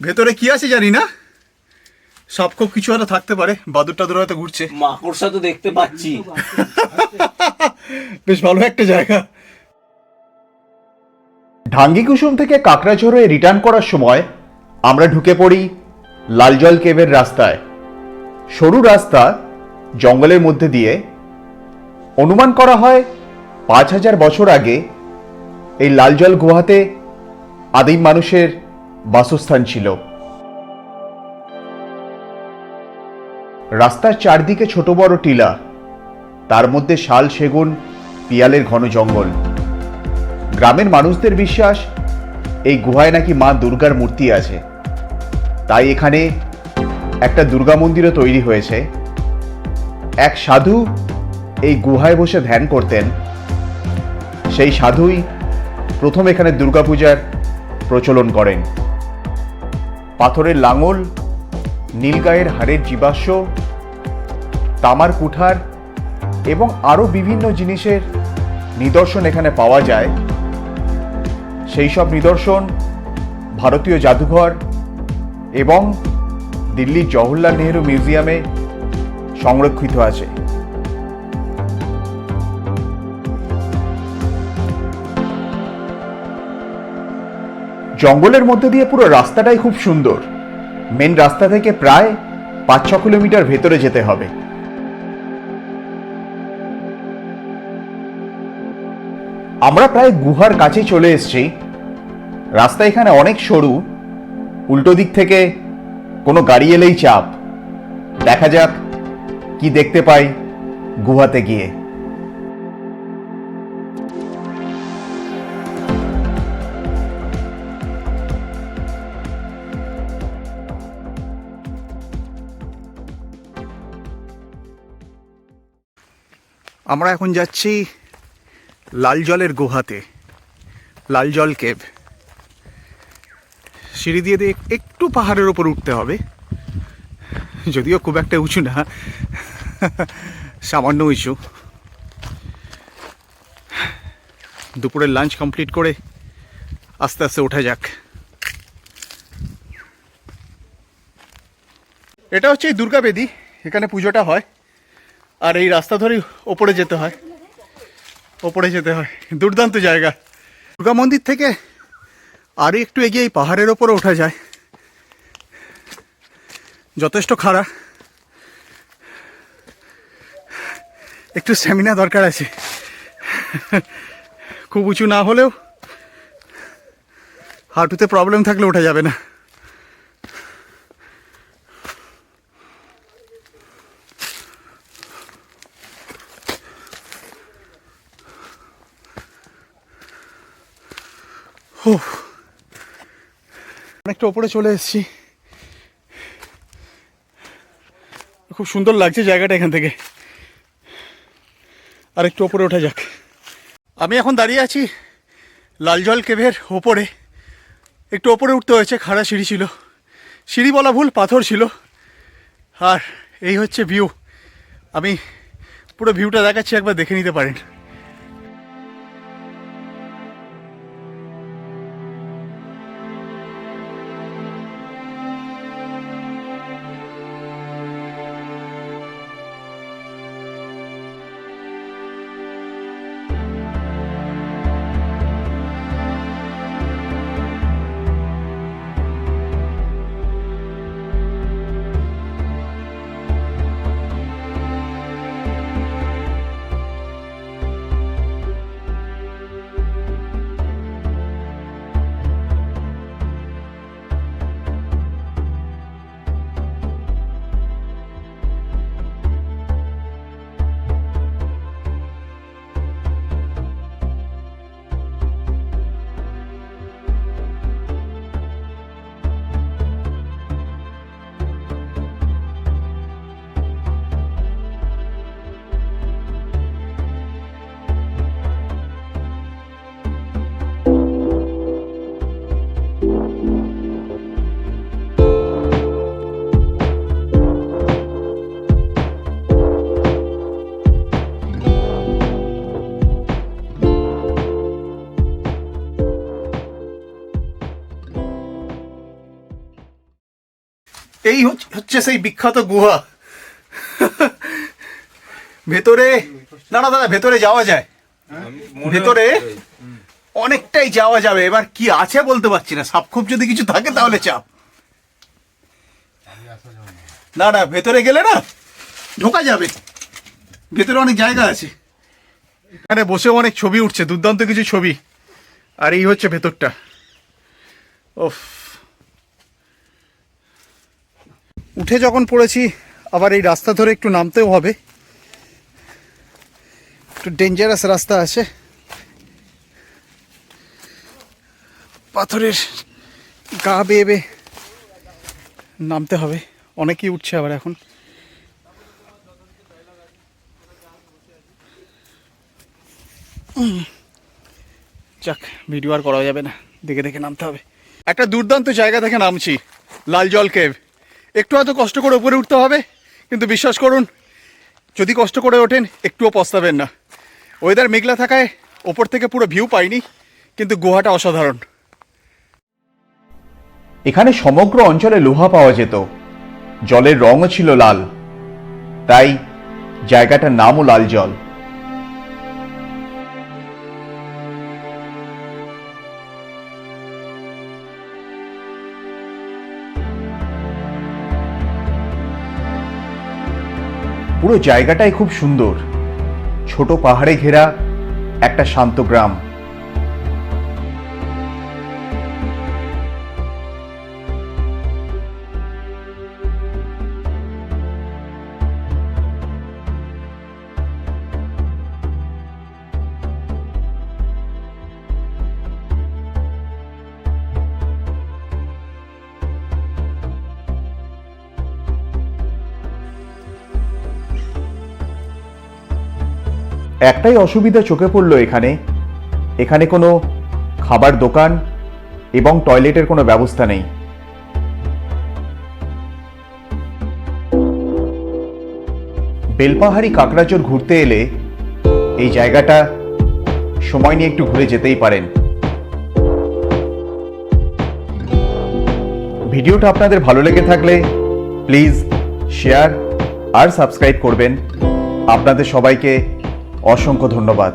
ভেতরে কি আছে জানি না, সব খুব কিছু হয়তো থাকতে পারে। বাদুর টাদুর হয়তো ঘুরছে। মাকড়সা তো দেখতে পাচ্ছি। বেশ ভালো একটা জায়গা। ঢাঙ্গি কুসুম থেকে কাকড়াঝোড়ে রিটার্ন করার সময় আমরা ঢুকে পড়ি লালজল কেভের রাস্তায়। সরু রাস্তা জঙ্গলের মধ্যে দিয়ে। অনুমান করা হয় 5000 বছর আগে এই লালজল গুহাতে আদিম মানুষের বাসস্থান ছিল। রাস্তার চারদিকে ছোট বড় টিলা, তার মধ্যে শাল, সেগুন, পিয়ালের ঘন জঙ্গল। গ্রামের মানুষদের বিশ্বাস এই গুহায় নাকি মা দুর্গার মূর্তি আছে, তাই এখানে একটা দুর্গা মন্দিরও তৈরি হয়েছে। এক সাধু এই গুহায় বসে ধ্যান করতেন। সেই সাধুই প্রথম এখানে দুর্গাপূজার প্রচলন করেন। পাথরের লাঙল, নীলগায়ের হাড়ের জীবাশ্ম, তামার কুঠার এবং আরও বিভিন্ন জিনিসের নিদর্শন এখানে পাওয়া যায়। সেই সব নিদর্শন ভারতীয় জাদুঘর এবং দিল্লির জওহরলাল নেহরু মিউজিয়ামে সংরক্ষিত আছে। জঙ্গলের মধ্যে দিয়ে পুরো রাস্তাটাই খুব সুন্দর। মেন রাস্তা থেকে প্রায় 5-6 কিলোমিটার ভেতরে যেতে হবে। আমরা প্রায় গুহার কাছে চলে এসেছি। রাস্তা এখানে অনেক সরু, উল্টো দিক থেকে কোনো গাড়ি এলেই চাপ। দেখা যাক কি দেখতে পাই গুহাতে গিয়ে। আমরা এখন যাচ্ছি লালজলের গুহাতে, লালজল কেভ। সিঁড়ি দিয়ে দিয়ে একটু পাহাড়ের ওপর উঠতে হবে, যদিও খুব একটা উঁচু না, সামান্য উঁচু। দুপুরের লাঞ্চ কমপ্লিট করে আস্তে আস্তে ওঠা যাক। এটা হচ্ছে এই দুর্গা বেদি, এখানে পুজোটা হয়। আর এই রাস্তা ধরেই ওপরে যেতে হয়, ওপরে যেতে হয়। দুর্দান্ত জায়গা। দুর্গা মন্দির থেকে আরও একটু এগিয়ে এই পাহাড়ের ওপরে ওঠা যায়। যথেষ্ট খাড়া, একটু স্ট্যামিনা দরকার আছে। খুব উঁচু না হলেও হাঁটুতে প্রবলেম থাকলে ওঠা যাবে না। অনেকটা ওপরে চলে এসেছি। খুব সুন্দর লাগছে জায়গাটা এখান থেকে। আর একটু ওপরে ওঠা যাক। আমি এখন দাঁড়িয়ে আছি লালজল কেভের ওপরে। একটু ওপরে উঠতে হয়েছে, খাড়া সিঁড়ি ছিল। সিঁড়ি বলা ভুল, পাথর ছিল। আর এই হচ্ছে ভিউ। আমি পুরো ভিউটা দেখাচ্ছি, একবার দেখে নিতে পারেন। এই হচ্ছে সেই বিখ্যাত গুহা। ভেতরে না না দাদা, ভেতরে যাওয়া যায়, ভেতরে অনেকটাই যাওয়া যাবে। এবার কি আছে বলতে পারছি না, সাপ খুব যদি কিছু থাকে তাহলে চাপ। না না, ভেতরে গেলে না ঢোকা যাবে, ভেতরে অনেক জায়গা আছে। এখানে বসেও অনেক ছবি উঠছে, দুর্দান্ত কিছু ছবি। আর এই হচ্ছে ভেতরটা। ওফ, উঠে যখন পড়েছি আবার এই রাস্তা ধরে একটু নামতেও হবে, একটু ডেঞ্জারাস রাস্তা আছে, পাথরের গা বেয়ে বেয়ে নামতে হবে। অনেকেই উঠছে আবার এখন। যাক, ভিডিও আর করা যাবে না, দেখে দেখে নামতে হবে। একটা দুর্দান্ত জায়গা থেকে নামছি, লাল জল কেভ। একটু হয়তো কষ্ট করে উপরে উঠতে হবে, কিন্তু বিশ্বাস করুন যদি কষ্ট করে ওঠেন একটুও পস্তাবেন না। ওয়েদার মেঘলা থাকায় ওপর থেকে পুরো ভিউ পাইনি, কিন্তু গুহাটা অসাধারণ। এখানে সমগ্র অঞ্চলে লোহা পাওয়া যেত, জলের রঙও ছিল লাল, তাই জায়গাটার নামও লাল জল। পুরো জায়গাটাই খুব সুন্দর, ছোট পাহাড়ে ঘেরা একটা শান্ত গ্রাম। একটাই অসুবিধা চোখে পড়লো, এখানে কোনো খাবার দোকান এবং টয়লেটের কোনো ব্যবস্থা নেই। বেলপাহাড়ি কাকড়াচড় ঘুরতে এলে এই জায়গাটা সময় নিয়ে একটু ঘুরে যেতেই পারেন। ভিডিওটা আপনাদের ভালো লেগে থাকলে প্লিজ শেয়ার আর সাবস্ক্রাইব করবেন। আপনাদের সবাইকে অসংখ্য ধন্যবাদ।